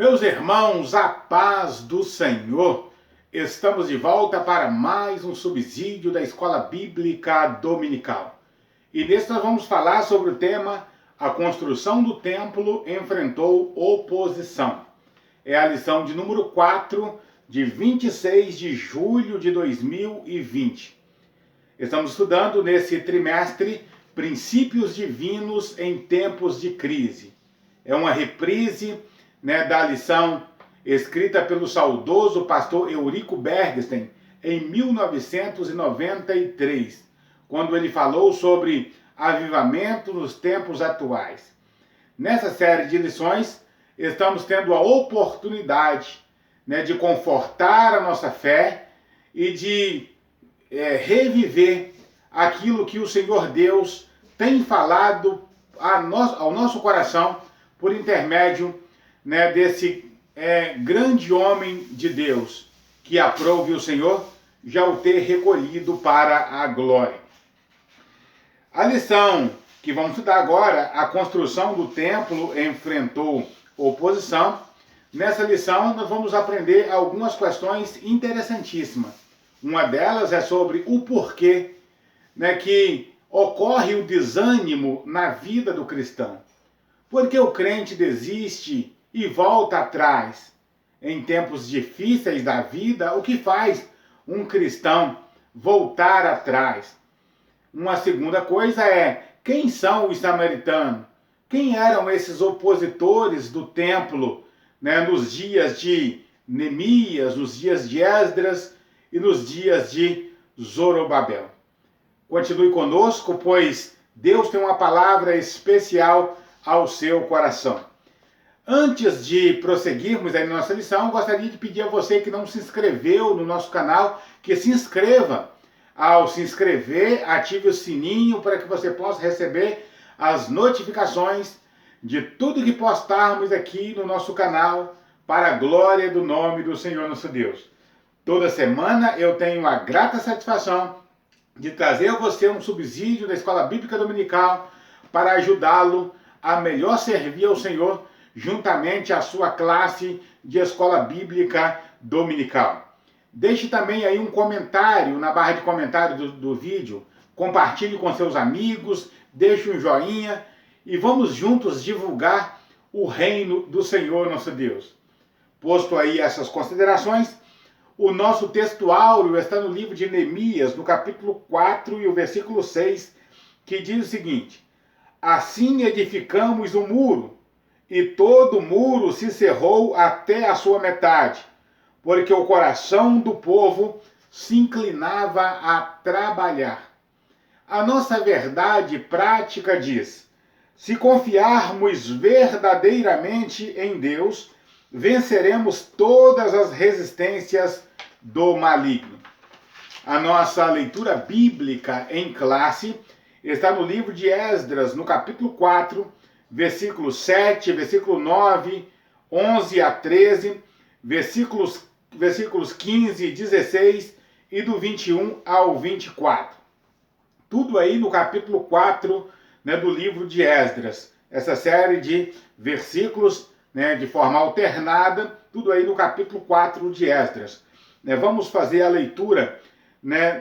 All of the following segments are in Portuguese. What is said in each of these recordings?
Meus irmãos, a paz do Senhor, estamos de volta para mais um subsídio da Escola Bíblica Dominical. E nesse nós vamos falar sobre o tema A construção do templo enfrentou oposição. É a lição de número 4, de 26 de julho de 2020. Estamos estudando nesse trimestre Princípios Divinos em Tempos de Crise. É uma reprise da lição escrita pelo saudoso pastor Eurico Bergsten em 1993, quando ele falou sobre avivamento nos tempos atuais. Nessa série de lições, estamos tendo a oportunidade de confortar a nossa fé e de reviver aquilo que o Senhor Deus tem falado ao nosso coração por intermédio desse grande homem de Deus, que aprove o Senhor já o ter recolhido para a glória. A lição que vamos estudar agora, a construção do templo enfrentou oposição. Nessa lição nós vamos aprender algumas questões interessantíssimas. Uma delas é sobre o porquê que ocorre o desânimo na vida do cristão. Porque o crente desiste e volta atrás. Em tempos difíceis da vida, o que faz um cristão voltar atrás? Uma segunda coisa é, quem são os samaritanos? Quem eram esses opositores do templo nos dias de Neemias, nos dias de Esdras e nos dias de Zorobabel? Continue conosco, pois Deus tem uma palavra especial ao seu coração. Antes de prosseguirmos aí na nossa lição, gostaria de pedir a você que não se inscreveu no nosso canal, que se inscreva. Ao se inscrever, ative o sininho para que você possa receber as notificações de tudo que postarmos aqui no nosso canal, para a glória do nome do Senhor nosso Deus. Toda semana eu tenho a grata satisfação de trazer a você um subsídio da Escola Bíblica Dominical para ajudá-lo a melhor servir ao Senhor juntamente à sua classe de Escola Bíblica Dominical. Deixe também aí um comentário na barra de comentário do vídeo, compartilhe com seus amigos, deixe um joinha e vamos juntos divulgar o reino do Senhor nosso Deus. Posto aí essas considerações, o nosso texto áureo está no livro de Neemias, no capítulo 4 e o versículo 6, que diz o seguinte: assim edificamos o muro, e todo o muro se cerrou até a sua metade, porque o coração do povo se inclinava a trabalhar. A nossa verdade prática diz: se confiarmos verdadeiramente em Deus, venceremos todas as resistências do maligno. A nossa leitura bíblica em classe está no livro de Esdras, no capítulo 4, versículo 7, versículo 9, 11 a 13, versículos 15, 16 e do 21 ao 24. Tudo aí no capítulo 4 do livro de Esdras. Essa série de versículos de forma alternada, tudo aí no capítulo 4 de Esdras. Vamos fazer a leitura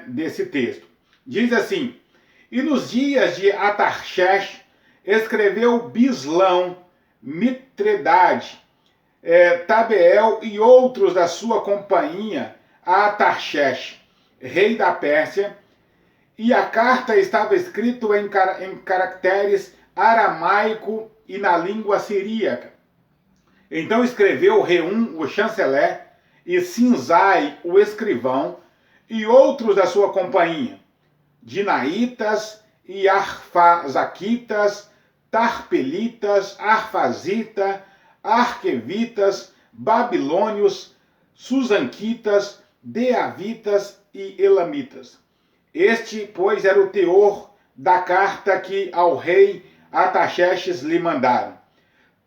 desse texto. Diz assim: e nos dias de Atarxés, escreveu Bislão, Mitredade, Tabeel e outros da sua companhia a Atarxés, rei da Pérsia, e a carta estava escrita em caracteres aramaico e na língua siríaca. Então escreveu Reum, o chanceler, e Sinzai, o escrivão, e outros da sua companhia, Dinaitas e Arfazaquitas, Tarpelitas, Arfazita, Arquevitas, Babilônios, Susanquitas, Deavitas e Elamitas. Este, pois, era o teor da carta que ao rei Artaxerxes lhe mandaram.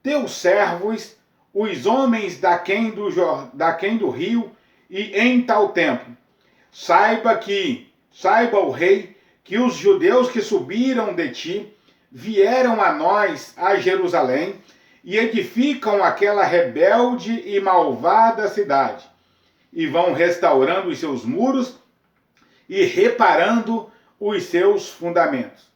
Teus servos, os homens daquém do rio e em tal tempo. Saiba o rei, que os judeus que subiram de ti vieram a nós, a Jerusalém, e edificam aquela rebelde e malvada cidade, e vão restaurando os seus muros e reparando os seus fundamentos.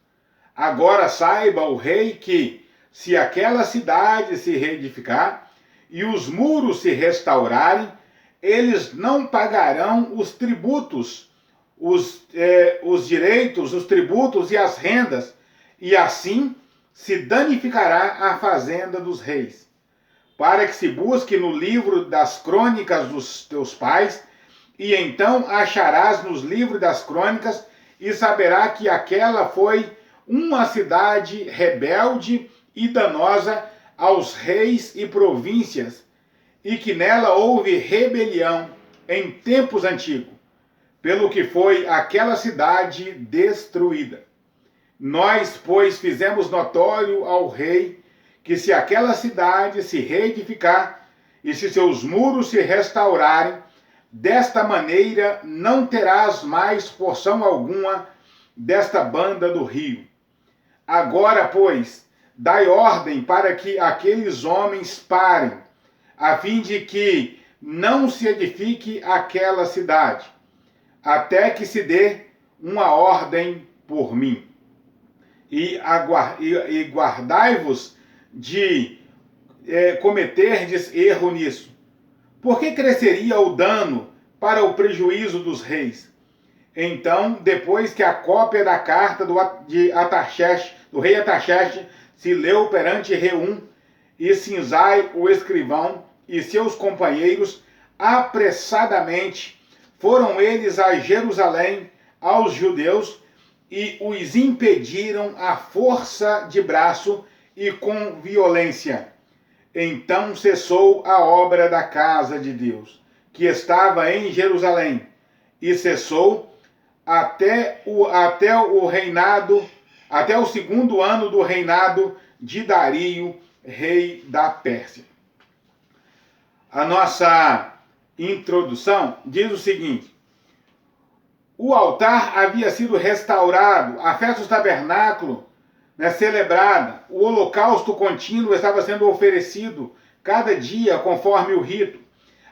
Agora saiba o rei que, se aquela cidade se reedificar e os muros se restaurarem, eles não pagarão os tributos, os direitos, os tributos e as rendas, e assim se danificará a fazenda dos reis. Para que se busque no livro das crônicas dos teus pais, e então acharás nos livros das crônicas, e saberá que aquela foi uma cidade rebelde e danosa aos reis e províncias, e que nela houve rebelião em tempos antigos, pelo que foi aquela cidade destruída. Nós, pois, fizemos notório ao rei que se aquela cidade se reedificar e se seus muros se restaurarem, desta maneira não terás mais porção alguma desta banda do rio. Agora, pois, dai ordem para que aqueles homens parem, a fim de que não se edifique aquela cidade, até que se dê uma ordem por mim. E guardai-vos de cometerdes erro nisso. Por que cresceria o dano para o prejuízo dos reis? Então, depois que a cópia da carta do rei Artaxerxes se leu perante Reum, e Sinzai, o escrivão, e seus companheiros, apressadamente foram eles a Jerusalém, aos judeus, e os impediram à força de braço e com violência. Então cessou a obra da casa de Deus, que estava em Jerusalém, e cessou até o segundo ano do reinado de Dario, rei da Pérsia. A nossa introdução diz o seguinte: o altar havia sido restaurado, a festa do tabernáculo celebrada, o holocausto contínuo estava sendo oferecido cada dia conforme o rito.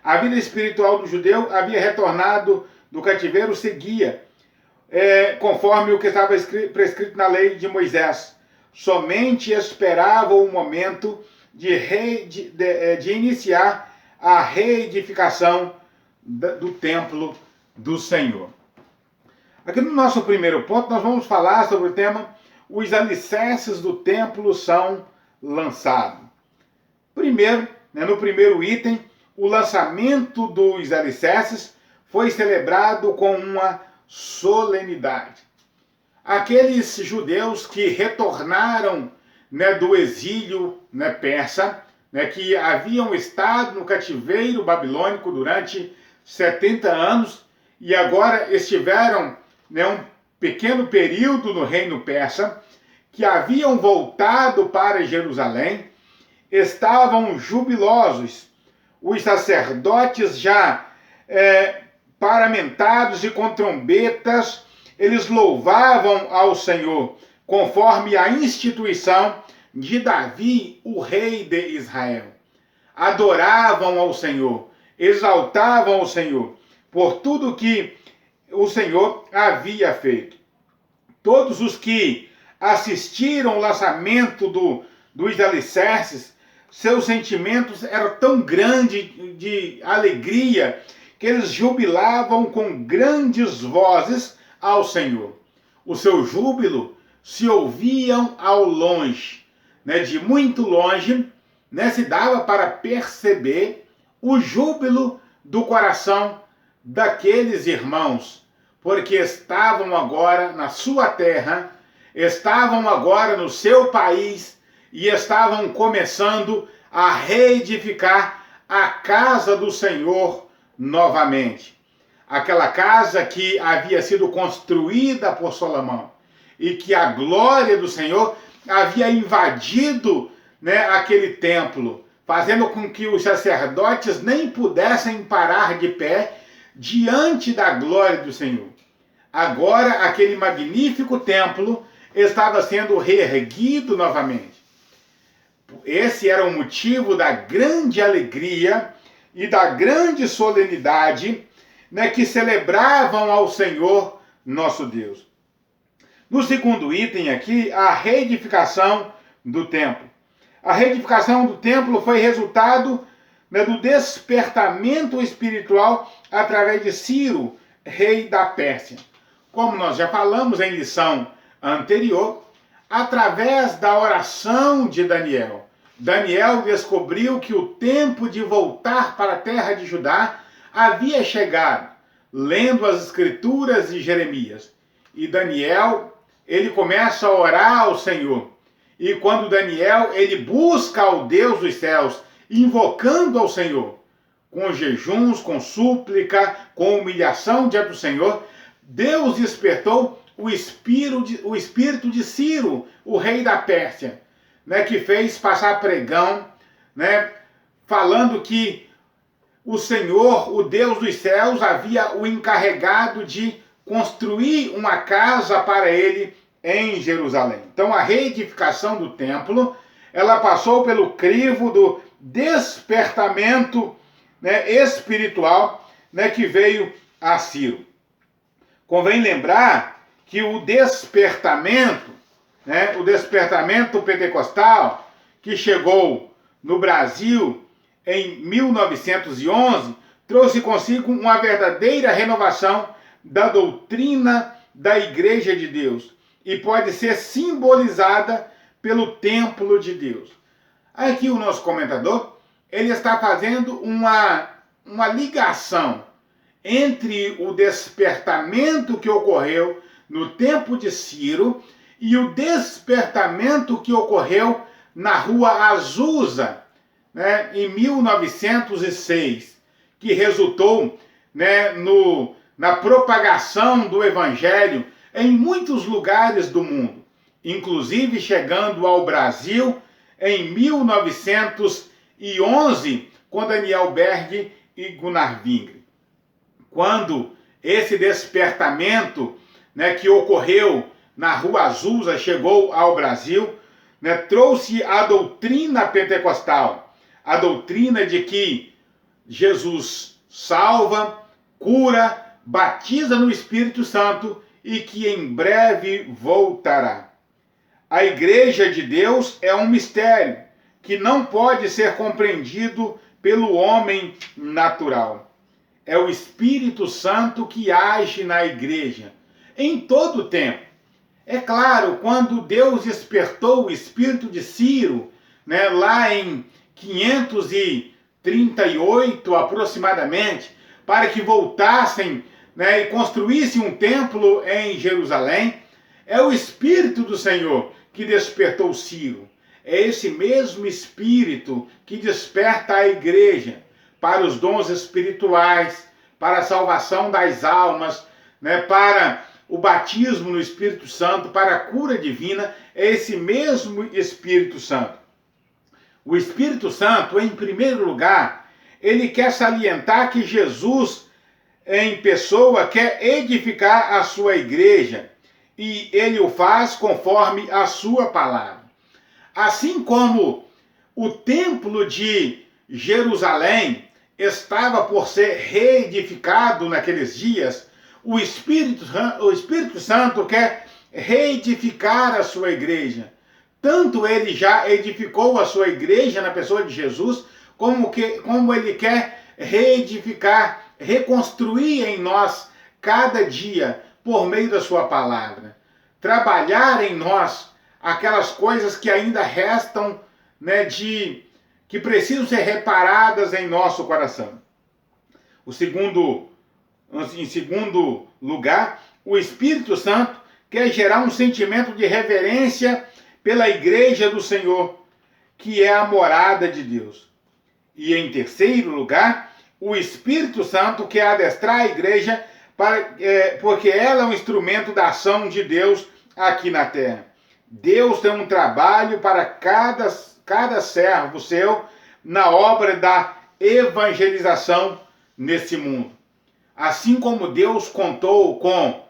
A vida espiritual do judeu havia retornado do cativeiro, seguia conforme o que estava prescrito na lei de Moisés. Somente esperava o momento de iniciar a reedificação do templo do Senhor. Aqui no nosso primeiro ponto, nós vamos falar sobre o tema: os alicerces do templo são lançados. Primeiro, no primeiro item, o lançamento dos alicerces foi celebrado com uma solenidade. Aqueles judeus que retornaram do exílio persa, que haviam estado no cativeiro babilônico durante 70 anos e agora estiveram um pequeno período no reino persa, que haviam voltado para Jerusalém, estavam jubilosos. Os sacerdotes já paramentados e com trombetas, eles louvavam ao Senhor, conforme a instituição de Davi, o rei de Israel. Adoravam ao Senhor, exaltavam ao Senhor por tudo que o Senhor havia feito. Todos os que assistiram ao lançamento dos alicerces, seus sentimentos eram tão grandes de alegria que eles jubilavam com grandes vozes ao Senhor. O seu júbilo se ouviam ao longe, de muito longe, se dava para perceber o júbilo do coração daqueles irmãos, porque estavam agora na sua terra, estavam agora no seu país e estavam começando a reedificar a casa do Senhor novamente. Aquela casa que havia sido construída por Salomão e que a glória do Senhor havia invadido aquele templo, fazendo com que os sacerdotes nem pudessem parar de pé diante da glória do Senhor. Agora aquele magnífico templo estava sendo reerguido novamente. Esse era o motivo da grande alegria e da grande solenidade, né, que celebravam ao Senhor nosso Deus. No segundo item aqui, a reedificação do templo. A reedificação do templo foi resultado, né, do despertamento espiritual através de Ciro, rei da Pérsia. Como nós já falamos em lição anterior, através da oração de Daniel. Daniel descobriu que o tempo de voltar para a terra de Judá havia chegado, lendo as escrituras de Jeremias. E Daniel, ele começa a orar ao Senhor. E quando Daniel, ele busca ao Deus dos céus, invocando ao Senhor, com jejuns, com súplica, com humilhação diante do Senhor, Deus despertou o espírito de Ciro, o rei da Pérsia, né, que fez passar pregão, né, falando que o Senhor, o Deus dos céus, havia o encarregado de construir uma casa para ele em Jerusalém. Então a reedificação do templo, ela passou pelo crivo do despertamento, né, espiritual, né, que veio a Ciro. Convém lembrar que o despertamento, né, o despertamento pentecostal, que chegou no Brasil em 1911, trouxe consigo uma verdadeira renovação da doutrina da Igreja de Deus e pode ser simbolizada pelo templo de Deus. Aqui o nosso comentador, ele está fazendo uma ligação entre o despertamento que ocorreu no tempo de Ciro e o despertamento que ocorreu na rua Azusa, né, em 1906, que resultou, né, na propagação do Evangelho em muitos lugares do mundo, inclusive chegando ao Brasil em 1911, com Daniel Berg e Gunnar Wingre. Quando esse despertamento, né, que ocorreu na Rua Azusa chegou ao Brasil, né, trouxe a doutrina pentecostal, a doutrina de que Jesus salva, cura, batiza no Espírito Santo e que em breve voltará. A Igreja de Deus é um mistério que não pode ser compreendido pelo homem natural. É o Espírito Santo que age na Igreja em todo o tempo. É claro, quando Deus despertou o espírito de Ciro, né, lá em 538 aproximadamente, para que voltassem, né, e construíssem um templo em Jerusalém, é o Espírito do Senhor que despertou Ciro. É esse mesmo Espírito que desperta a igreja para os dons espirituais, para a salvação das almas, né, para o batismo no Espírito Santo, para a cura divina. É esse mesmo Espírito Santo. O Espírito Santo, em primeiro lugar, ele quer salientar que Jesus, em pessoa, quer edificar a sua igreja, e ele o faz conforme a sua palavra. Assim como o templo de Jerusalém estava por ser reedificado naqueles dias, o Espírito Santo quer reedificar a sua igreja. Tanto ele já edificou a sua igreja na pessoa de Jesus, como ele quer reedificar, reconstruir em nós cada dia por meio da sua palavra. Trabalhar em nós aquelas coisas que ainda restam, né, que precisam ser reparadas em nosso coração. Em segundo lugar, o Espírito Santo quer gerar um sentimento de reverência pela igreja do Senhor, que é a morada de Deus. E em terceiro lugar, o Espírito Santo quer adestrar a igreja porque ela é um instrumento da ação de Deus aqui na terra. Deus tem um trabalho para cada servo seu na obra da evangelização nesse mundo. Assim como Deus contou com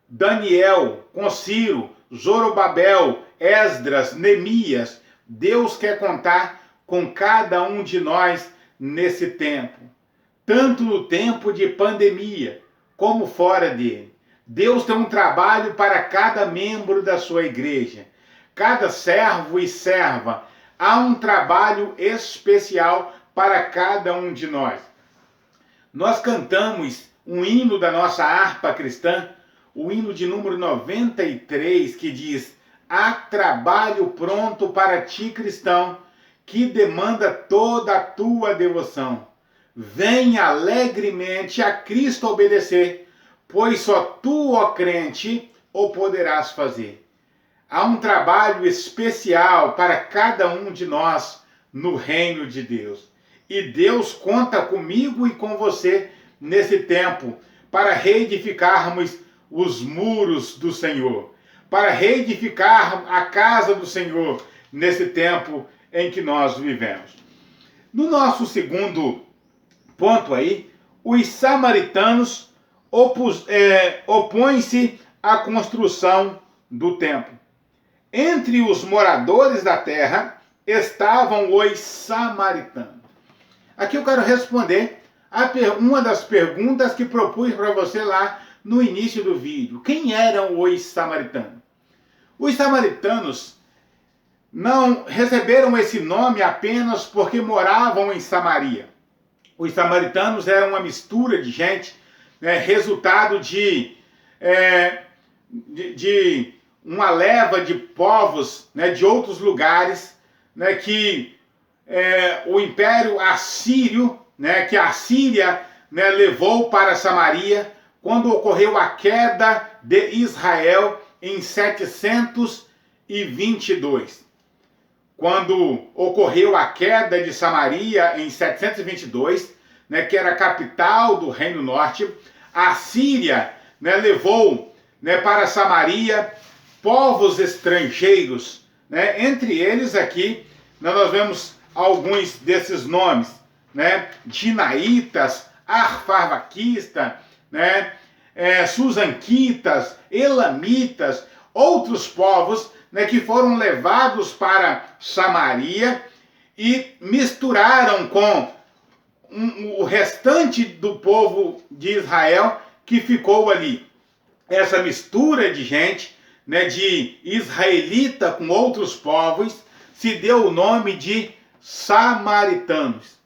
Daniel, com Ciro, Zorobabel, Esdras, Neemias, Deus quer contar com cada um de nós nesse tempo, tanto no tempo de pandemia como fora dele. Deus tem um trabalho para cada membro da sua igreja, cada servo e serva. Há um trabalho especial para cada um de nós. Nós cantamos um hino da nossa harpa cristã, o hino de número 93, que diz: há trabalho pronto para ti, cristão, que demanda toda a tua devoção. Venha alegremente a Cristo obedecer, pois só tu, ó crente, o poderás fazer. Há um trabalho especial para cada um de nós no reino de Deus. E Deus conta comigo e com você nesse tempo para reedificarmos os muros do Senhor, para reedificar a casa do Senhor nesse tempo em que nós vivemos. No nosso segundo ponto aí, os samaritanos opõem-se à construção do templo. Entre os moradores da terra estavam os samaritanos. Aqui eu quero responder uma das perguntas que propus para você lá no início do vídeo. Quem eram os samaritanos? Os samaritanos não receberam esse nome apenas porque moravam em Samaria. Os samaritanos eram uma mistura de gente, resultado de uma leva de povos, de outros lugares, que o Império Assírio, que a Síria levou para Samaria, quando ocorreu a queda de Israel em 722. Quando ocorreu a queda de Samaria em 722, que era a capital do Reino Norte, a Síria levou para Samaria povos estrangeiros. Entre eles aqui nós vemos alguns desses nomes, Dinaitas, Arfarvaquista, Susanquitas, Elamitas, outros povos que foram levados para Samaria e misturaram com o restante do povo de Israel que ficou ali. Essa mistura de gente, de israelita com outros povos, se deu o nome de samaritanos.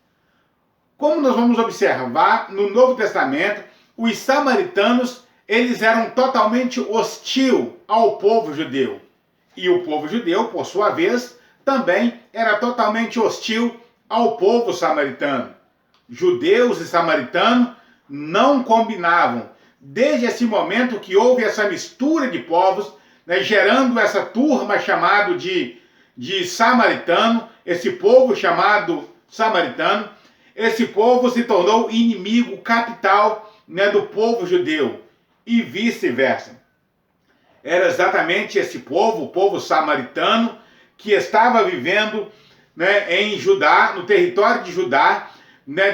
Como nós vamos observar no Novo Testamento, os samaritanos, eles eram totalmente hostil ao povo judeu. E o povo judeu, por sua vez, também era totalmente hostil ao povo samaritano. Judeus e samaritanos não combinavam. Desde esse momento que houve essa mistura de povos, gerando essa turma chamada de samaritano, esse povo chamado samaritano, esse povo se tornou inimigo capital do povo judeu e vice-versa. Era exatamente esse povo, o povo samaritano, que estava vivendo em Judá, no território de Judá,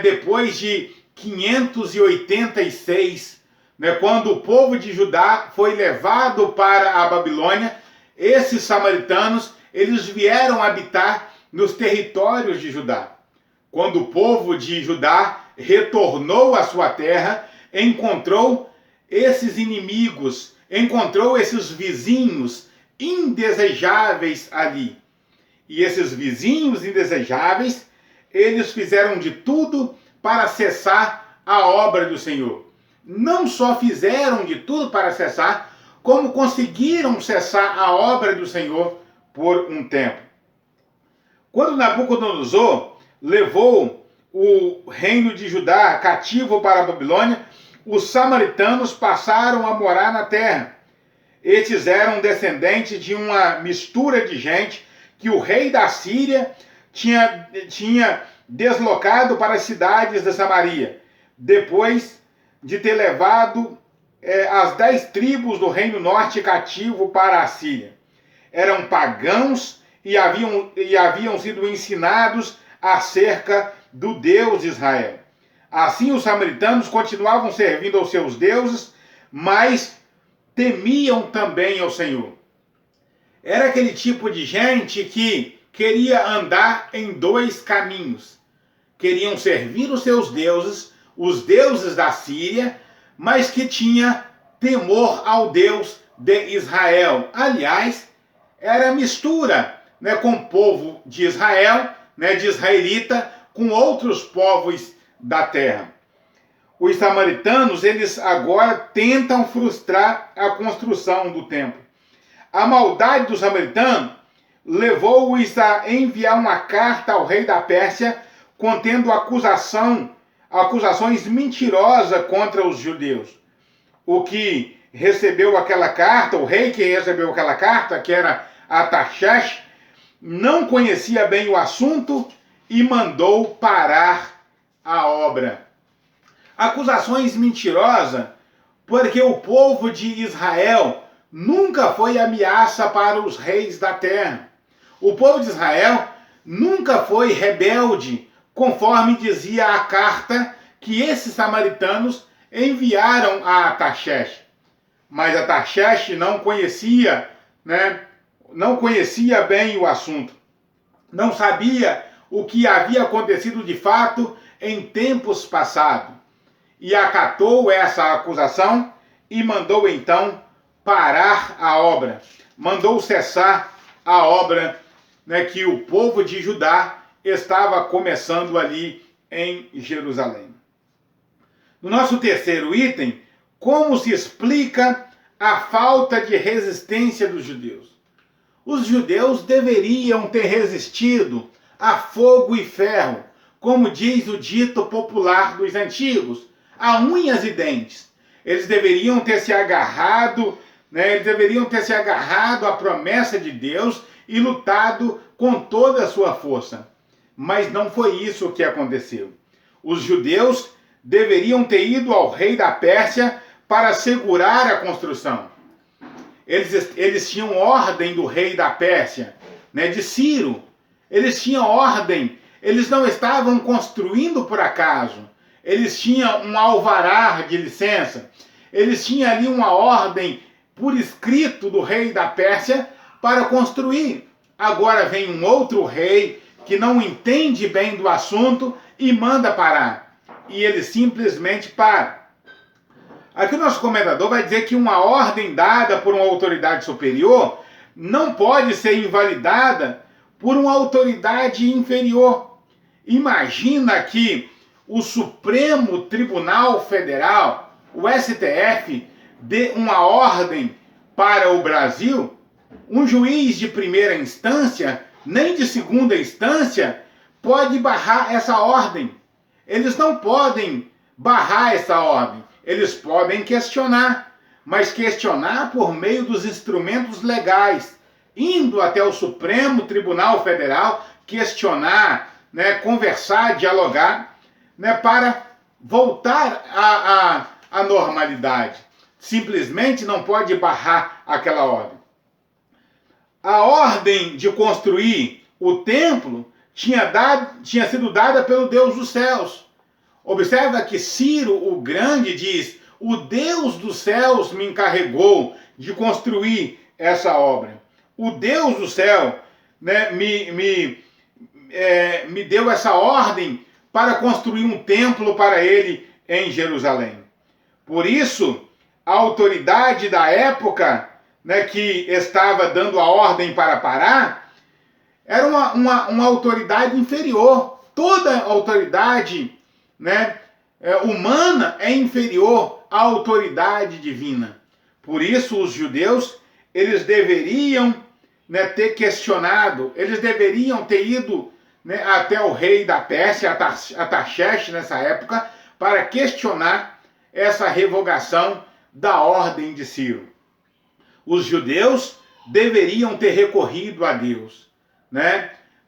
depois de 586, quando o povo de Judá foi levado para a Babilônia. Esses samaritanos, eles vieram habitar nos territórios de Judá. Quando o povo de Judá retornou à sua terra, encontrou esses inimigos, encontrou esses vizinhos indesejáveis ali. E esses vizinhos indesejáveis, eles fizeram de tudo para cessar a obra do Senhor. Não só fizeram de tudo para cessar, como conseguiram cessar a obra do Senhor por um tempo. Quando Nabucodonosor levou o reino de Judá cativo para a Babilônia, os samaritanos passaram a morar na terra. Estes eram descendentes de uma mistura de gente que o rei da Síria tinha deslocado para as cidades de Samaria, depois de ter levado as 10 tribos do Reino Norte cativo para a Síria. Eram pagãos e haviam sido ensinados acerca do Deus de Israel. Assim, os samaritanos continuavam servindo aos seus deuses, mas temiam também ao Senhor. Era aquele tipo de gente que queria andar em dois caminhos. Queriam servir os seus deuses, os deuses da Síria, mas que tinha temor ao Deus de Israel. Aliás, era mistura, né, com o povo de Israel, né, de israelita, com outros povos da terra. Os samaritanos, eles agora tentam frustrar a construção do templo. A maldade dos samaritanos levou-os a enviar uma carta ao rei da Pérsia contendo acusações mentirosas contra os judeus. O que recebeu aquela carta, o rei que recebeu aquela carta, que era Artaxerxes, não conhecia bem o assunto e mandou parar a obra. Acusações mentirosas, porque o povo de Israel nunca foi ameaça para os reis da terra. O povo de Israel nunca foi rebelde, conforme dizia a carta que esses samaritanos enviaram a Artaxerxes. Mas Artaxerxes não conhecia, não conhecia bem o assunto. Não sabia o que havia acontecido de fato em tempos passados. E acatou essa acusação e mandou então parar a obra. Mandou cessar a obra, né, que o povo de Judá estava começando ali em Jerusalém. No nosso terceiro item, como se explica a falta de resistência dos judeus? Os judeus deveriam ter resistido a fogo e ferro, como diz o dito popular dos antigos, a unhas e dentes. Eles deveriam ter se agarrado, à promessa de Deus e lutado com toda a sua força. Mas não foi isso que aconteceu. Os judeus deveriam ter ido ao rei da Pérsia para segurar a construção. Eles tinham ordem do rei da Pérsia, de Ciro. Eles tinham ordem. Eles não estavam construindo por acaso. Eles tinham um alvará de licença. Eles tinham ali uma ordem por escrito do rei da Pérsia para construir. Agora vem um outro rei que não entende bem do assunto e manda parar. E ele simplesmente para. Aqui o nosso comentador vai dizer que uma ordem dada por uma autoridade superior não pode ser invalidada por uma autoridade inferior. Imagina que o Supremo Tribunal Federal, o STF, dê uma ordem para o Brasil, um juiz de primeira instância, nem de segunda instância, pode barrar essa ordem. Eles não podem barrar essa ordem. Eles podem questionar, mas questionar por meio dos instrumentos legais, indo até o Supremo Tribunal Federal, questionar, conversar, dialogar, para voltar à normalidade. Simplesmente não pode barrar aquela ordem. A ordem de construir o templo tinha sido dada pelo Deus dos céus. Observa que Ciro o Grande diz: o Deus dos céus me encarregou de construir essa obra. O Deus do céu me deu essa ordem para construir um templo para ele em Jerusalém. Por isso, a autoridade da época, que estava dando a ordem para parar, era uma autoridade inferior. Toda autoridade humana é inferior à autoridade divina. Por isso, os judeus, eles deveriam ter questionado, eles deveriam ter ido até o rei da Pérsia, Artaxerxes, nessa época, para questionar essa revogação da ordem de Ciro. Os judeus deveriam ter recorrido a Deus,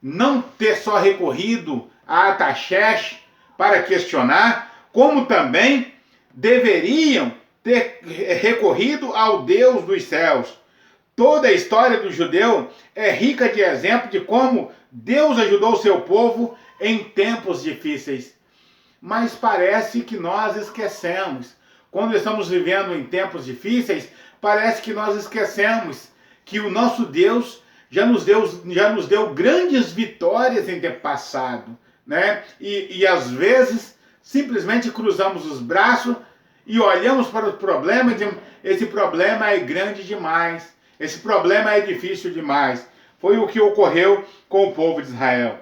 não ter só recorrido a Artaxerxes para questionar, como também deveriam ter recorrido ao Deus dos céus. Toda a história do judeu é rica de exemplo de como Deus ajudou o seu povo em tempos difíceis. Mas parece que nós esquecemos. Quando estamos vivendo em tempos difíceis, parece que nós esquecemos que o nosso Deus já nos deu grandes vitórias em tempo passado, né? E às vezes simplesmente cruzamos os braços e olhamos para o problema e dizemos: esse problema é grande demais, esse problema é difícil demais. Foi o que ocorreu com o povo de Israel.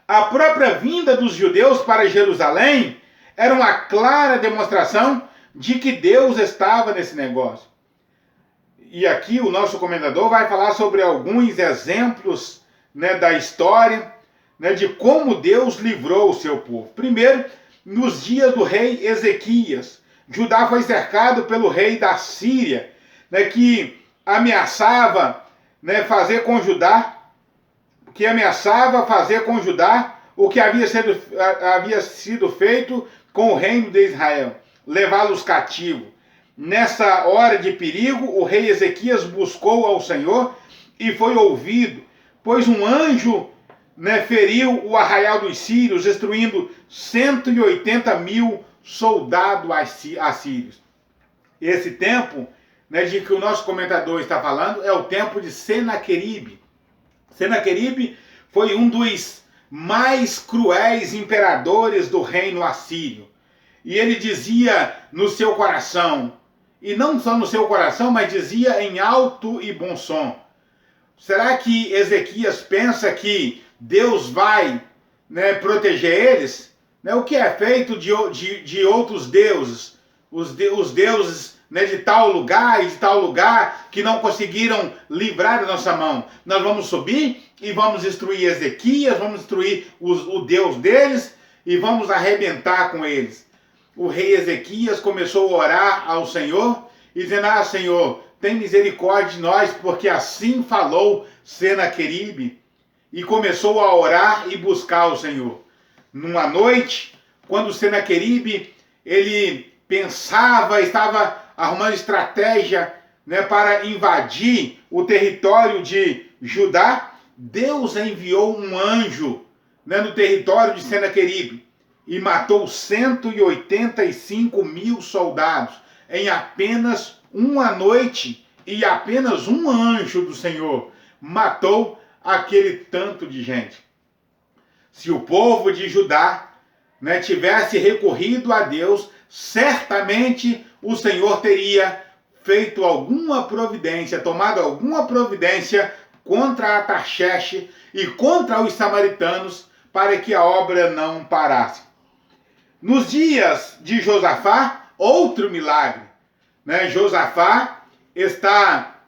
A própria vinda dos judeus para Jerusalém era uma clara demonstração de que Deus estava nesse negócio. E aqui o nosso comentador vai falar sobre alguns exemplos, né, da história, né, de como Deus livrou o seu povo. Primeiro, nos dias do rei Ezequias, Judá foi cercado pelo rei da Síria, né, que ameaçava, né, fazer com Judá o que havia sido feito com o reino de Israel, levá-los cativos. Nessa hora de perigo, o rei Ezequias buscou ao Senhor e foi ouvido, pois um anjo, né, feriu o arraial dos sírios, destruindo 180.000 soldados assírios. Esse tempo, né, de que o nosso comentador está falando é o tempo de Senaqueribe. Senaqueribe foi um dos mais cruéis imperadores do reino assírio. E ele dizia no seu coração, e não só no seu coração, mas dizia em alto e bom som: será que Ezequias pensa que Deus vai, né, proteger eles? Né, o que é feito de outros deuses? Os deuses, né, de tal lugar e de tal lugar que não conseguiram livrar da nossa mão. Nós vamos subir e vamos destruir Ezequias, vamos destruir o Deus deles e vamos arrebentar com eles. O rei Ezequias começou a orar ao Senhor e dizendo: ah, Senhor, tem misericórdia de nós, porque assim falou Senaqueribe. E começou a orar e buscar o Senhor. Numa noite, quando Senaqueribe, ele pensava, estava arrumando estratégia, né, para invadir o território de Judá, Deus enviou um anjo, né, no território de Senaqueribe e matou 185.000 soldados em apenas uma noite, e apenas um anjo do Senhor matou aquele tanto de gente. Se o povo de Judá, né, tivesse recorrido a Deus, certamente o Senhor teria feito alguma providência, tomado alguma providência contra Artaxerxes e contra os samaritanos, para que a obra não parasse. Nos dias de Josafá, outro milagre, né? Josafá está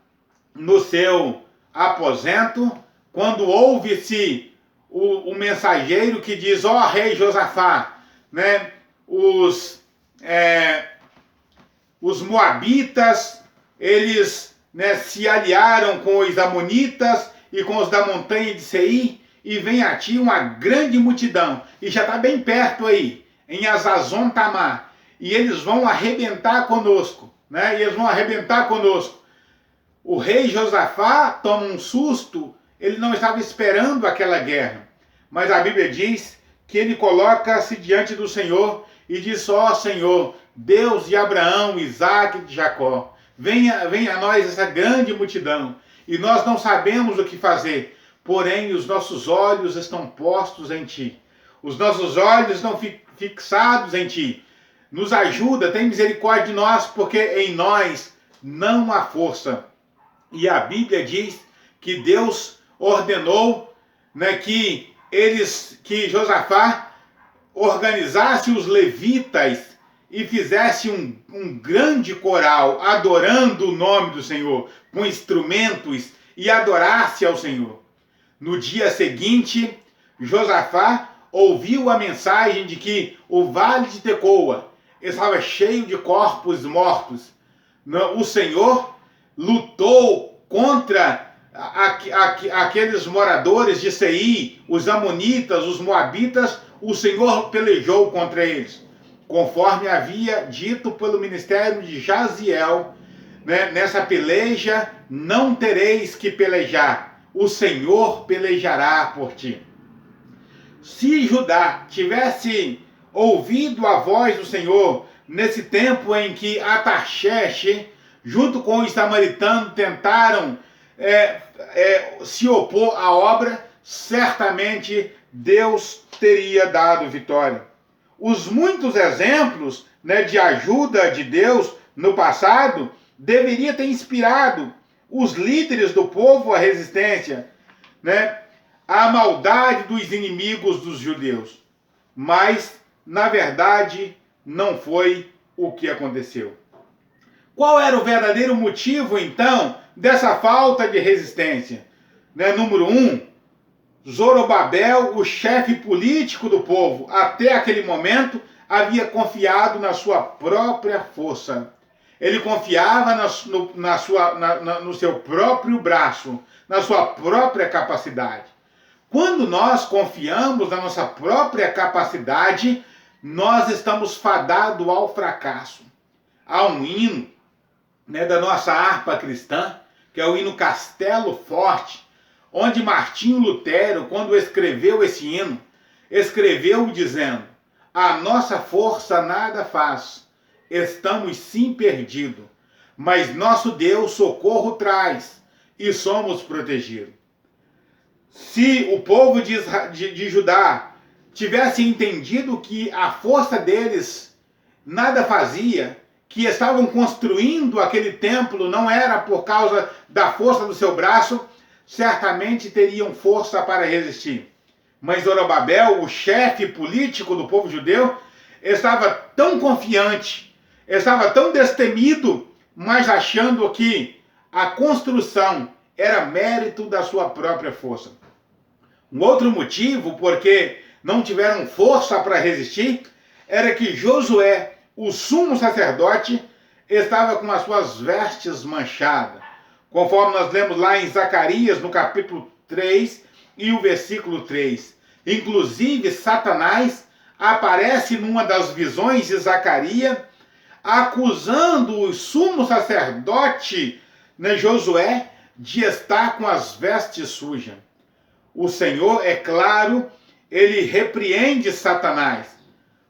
no seu aposento, quando ouve-se o mensageiro que diz: ó rei Josafá, né, os moabitas, eles, né, se aliaram com os amonitas e com os da montanha de Seir, e vem a ti uma grande multidão, e já está bem perto aí, em Azazon Tamar, e eles vão arrebentar conosco, né, e eles vão arrebentar conosco. O rei Josafá toma um susto, ele não estava esperando aquela guerra, mas a Bíblia diz que ele coloca-se diante do Senhor e diz: ó Senhor, Deus de Abraão, Isaque e de Jacó, venha a nós essa grande multidão, e nós não sabemos o que fazer, porém os nossos olhos estão postos em Ti, os nossos olhos estão fixados em Ti, nos ajuda, tem misericórdia de nós, porque em nós não há força. E a Bíblia diz que Deus ordenou, né, que Josafá organizasse os levitas e fizesse um grande coral adorando o nome do Senhor, com instrumentos, e adorasse ao Senhor. No dia seguinte, Josafá ouviu a mensagem de que o vale de Tecoa estava cheio de corpos mortos. O Senhor lutou contra aqueles moradores de Seir, os amonitas, os moabitas. O Senhor pelejou contra eles, conforme havia dito pelo ministério de Jaziel, né? Nessa peleja não tereis que pelejar, o Senhor pelejará por ti. Se Judá tivesse ouvido a voz do Senhor nesse tempo em que Artaxerxes, junto com os samaritanos, tentaram se opor à obra, certamente Deus teria dado vitória. Os muitos exemplos, né, de ajuda de Deus no passado deveria ter inspirado os líderes do povo à resistência, né, à maldade dos inimigos dos judeus. Mas, na verdade, não foi o que aconteceu. Qual era o verdadeiro motivo, então, dessa falta de resistência? Né? Número 1, Zorobabel, o chefe político do povo, até aquele momento, havia confiado na sua própria força. Ele confiava no seu próprio braço, na sua própria capacidade. Quando nós confiamos na nossa própria capacidade, nós estamos fadados ao fracasso. Há um hino, né, da nossa harpa cristã, que é o hino Castelo Forte, onde Martinho Lutero, quando escreveu esse hino, escreveu dizendo: a nossa força nada faz, estamos sim perdidos, mas nosso Deus socorro traz e somos protegidos. Se o povo de Judá tivesse entendido que a força deles nada fazia, que estavam construindo aquele templo não era por causa da força do seu braço, certamente teriam força para resistir. Mas Zorobabel, o chefe político do povo judeu, estava tão confiante, estava tão destemido, mas achando que a construção era mérito da sua própria força. Um outro motivo porque não tiveram força para resistir era que Josué, o sumo sacerdote, estava com as suas vestes manchadas, conforme nós lemos lá em Zacarias, no capítulo 3 e o versículo 3. Inclusive, Satanás aparece numa das visões de Zacarias, acusando o sumo sacerdote, né, Josué, de estar com as vestes sujas. O Senhor, é claro, ele repreende Satanás,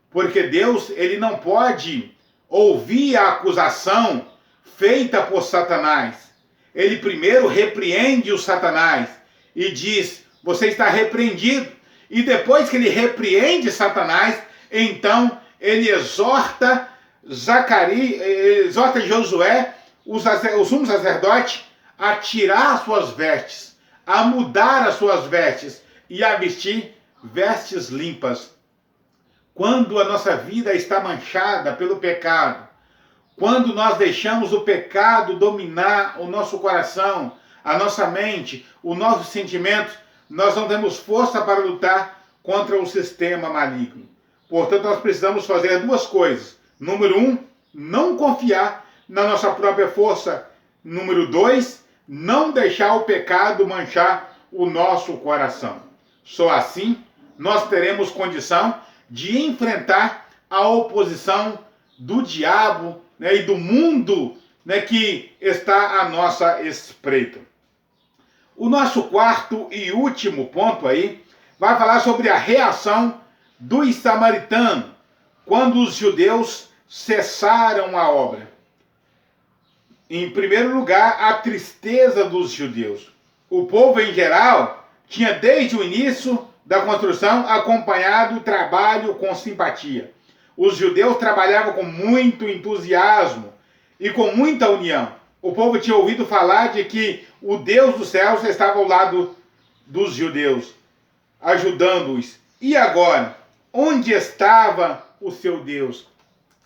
porque Deus, ele não pode ouvir a acusação feita por Satanás. Ele primeiro repreende o Satanás e diz: você está repreendido. E depois que ele repreende Satanás, então ele exorta Josué, o sumo sacerdote, a tirar as suas vestes, a mudar as suas vestes e a vestir vestes limpas. Quando a nossa vida está manchada pelo pecado, quando nós deixamos o pecado dominar o nosso coração, a nossa mente, os nossos sentimentos, nós não temos força para lutar contra o sistema maligno. Portanto, nós precisamos fazer duas coisas. Número 1, não confiar na nossa própria força. Número 2, não deixar o pecado manchar o nosso coração. Só assim nós teremos condição de enfrentar a oposição do diabo, né, e do mundo, né, que está à nossa espreita. O nosso quarto e último ponto aí vai falar sobre a reação dos samaritanos quando os judeus cessaram a obra. Em primeiro lugar, a tristeza dos judeus. O povo em geral tinha desde o início da construção acompanhado o trabalho com simpatia. Os judeus trabalhavam com muito entusiasmo e com muita união. O povo tinha ouvido falar de que o Deus dos céus estava ao lado dos judeus, ajudando-os. E agora, onde estava o seu Deus?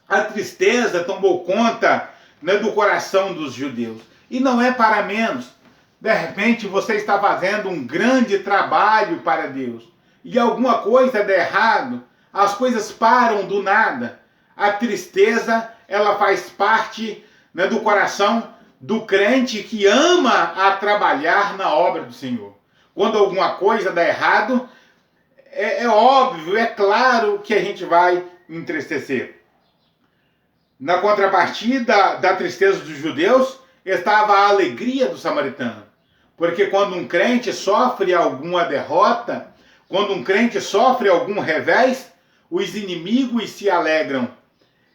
A tristeza tomou conta, né, do coração dos judeus. E não é para menos. De repente você está fazendo um grande trabalho para Deus e alguma coisa dá errado, as coisas param do nada. A tristeza, ela faz parte, né, do coração do crente que ama a trabalhar na obra do Senhor. Quando alguma coisa dá errado, é óbvio, é claro que a gente vai entristecer. Na contrapartida da tristeza dos judeus, estava a alegria do samaritano. Porque quando um crente sofre alguma derrota, quando um crente sofre algum revés, os inimigos se alegram.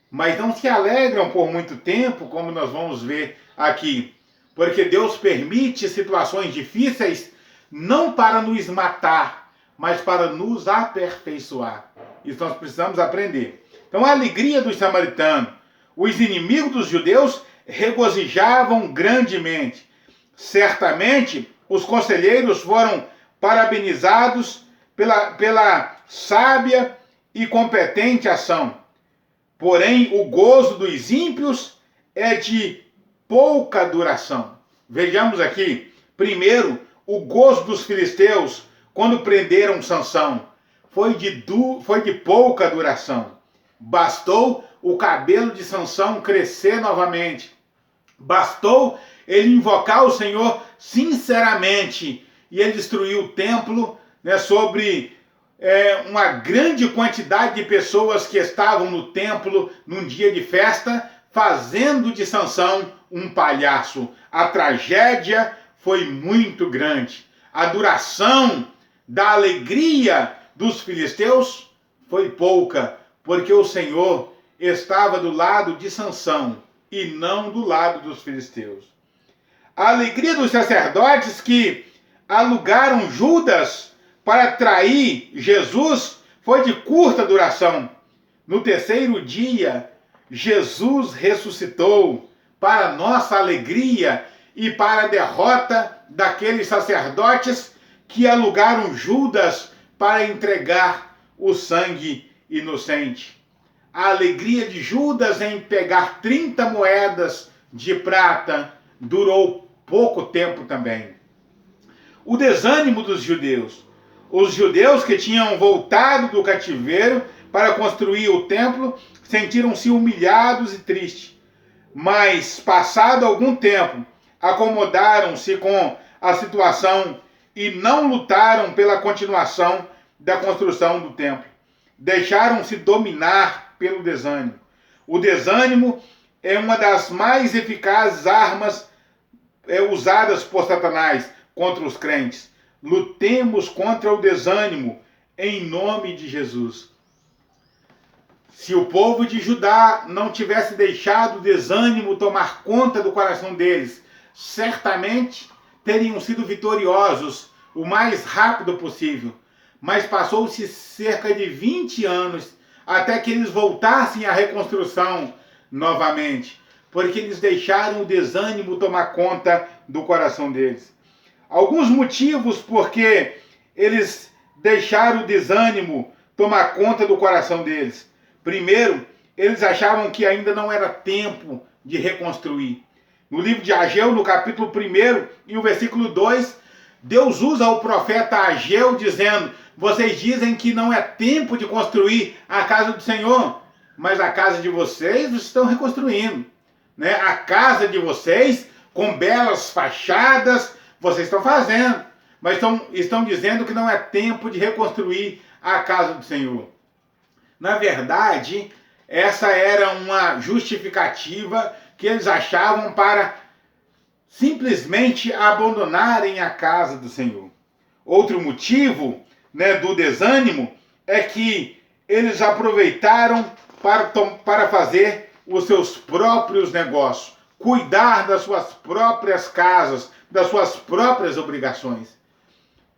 Mas não se alegram por muito tempo, como nós vamos ver aqui. porque Deus permite situações difíceis não para nos matar, mas para nos aperfeiçoar. Isso nós precisamos aprender. Então, a alegria dos samaritanos, os inimigos dos judeus regozijavam grandemente. Certamente, os conselheiros foram parabenizados pela sábia e competente ação. Porém, o gozo dos ímpios é de pouca duração. Vejamos aqui, primeiro, o gozo dos filisteus quando prenderam Sansão foi de pouca duração. Bastou o cabelo de Sansão crescer novamente. Bastou ele invocar o Senhor sinceramente e ele destruiu o templo, né, sobre uma grande quantidade de pessoas que estavam no templo num dia de festa, fazendo de Sansão um palhaço. A tragédia foi muito grande. A duração da alegria dos filisteus foi pouca, porque o Senhor estava do lado de Sansão e não do lado dos filisteus. A alegria dos sacerdotes que alugaram Judas para trair Jesus foi de curta duração. No terceiro dia, Jesus ressuscitou para nossa alegria e para a derrota daqueles sacerdotes que alugaram Judas para entregar o sangue inocente. A alegria de Judas em pegar 30 moedas de prata durou pouco tempo também. O desânimo dos judeus. Os judeus que tinham voltado do cativeiro para construir o templo sentiram-se humilhados e tristes. Mas, passado algum tempo, acomodaram-se com a situação e não lutaram pela continuação da construção do templo. Deixaram-se dominar pelo desânimo. O desânimo é uma das mais eficazes armas usadas por Satanás contra os crentes. Lutemos contra o desânimo em nome de Jesus. Se o povo de Judá não tivesse deixado o desânimo tomar conta do coração deles, certamente teriam sido vitoriosos o mais rápido possível. Mas passou-se cerca de 20 anos até que eles voltassem à reconstrução novamente, porque eles deixaram o desânimo tomar conta do coração deles. Alguns motivos porque eles deixaram o desânimo tomar conta do coração deles. Primeiro, eles achavam que ainda não era tempo de reconstruir. No livro de Ageu, no capítulo 1 e o versículo 2, Deus usa o profeta Ageu dizendo: vocês dizem que não é tempo de construir a casa do Senhor, mas a casa de vocês estão reconstruindo, né? A casa de vocês, com belas fachadas, vocês estão fazendo, mas estão dizendo que não é tempo de reconstruir a casa do Senhor. Na verdade, essa era uma justificativa que eles achavam para simplesmente abandonarem a casa do Senhor. Outro motivo, né, do desânimo é que eles aproveitaram para fazer os seus próprios negócios, cuidar das suas próprias casas, das suas próprias obrigações.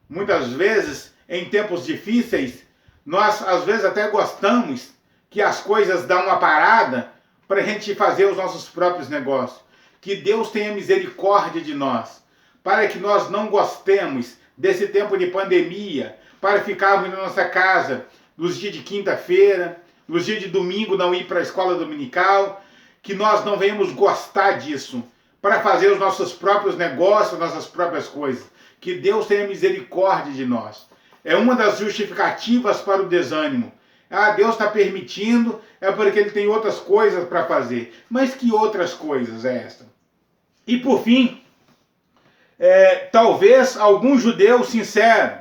Muitas vezes, em tempos difíceis, nós às vezes até gostamos que as coisas dão uma parada para a gente fazer os nossos próprios negócios. Que Deus tenha misericórdia de nós, para que nós não gostemos desse tempo de pandemia, para ficarmos na nossa casa nos dias de quinta-feira, nos dias de domingo não ir para a escola dominical, que nós não venhamos gostar disso, para fazer os nossos próprios negócios, nossas próprias coisas. Que Deus tenha misericórdia de nós. É uma das justificativas para o desânimo. Ah, Deus está permitindo, é porque Ele tem outras coisas para fazer. Mas que outras coisas é esta? E por fim, talvez algum judeu sincero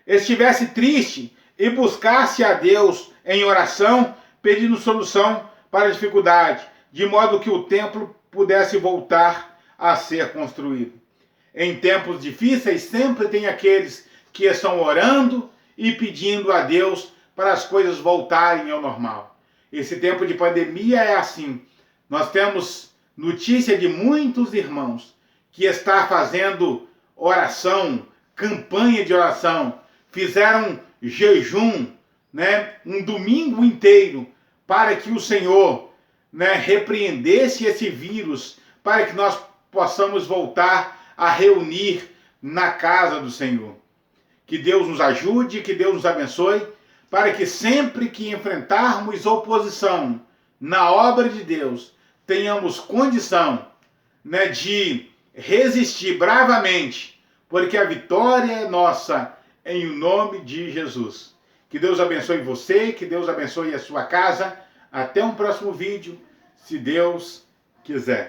estivesse triste e buscasse a Deus em oração, pedindo solução para a dificuldade, de modo que o templo pudesse voltar a ser construído. Em tempos difíceis, sempre tem aqueles que estão orando e pedindo a Deus para as coisas voltarem ao normal. Esse tempo de pandemia é assim. Nós temos notícia de muitos irmãos que está fazendo oração, campanha de oração, fizeram jejum, né, um domingo inteiro, para que o Senhor, né, repreendesse esse vírus, para que nós possamos voltar a reunir na casa do Senhor. Que Deus nos ajude, que Deus nos abençoe, para que sempre que enfrentarmos oposição na obra de Deus, tenhamos condição, né, de resistir bravamente, porque a vitória é nossa, em nome de Jesus. Que Deus abençoe você, que Deus abençoe a sua casa. Até um próximo vídeo, se Deus quiser.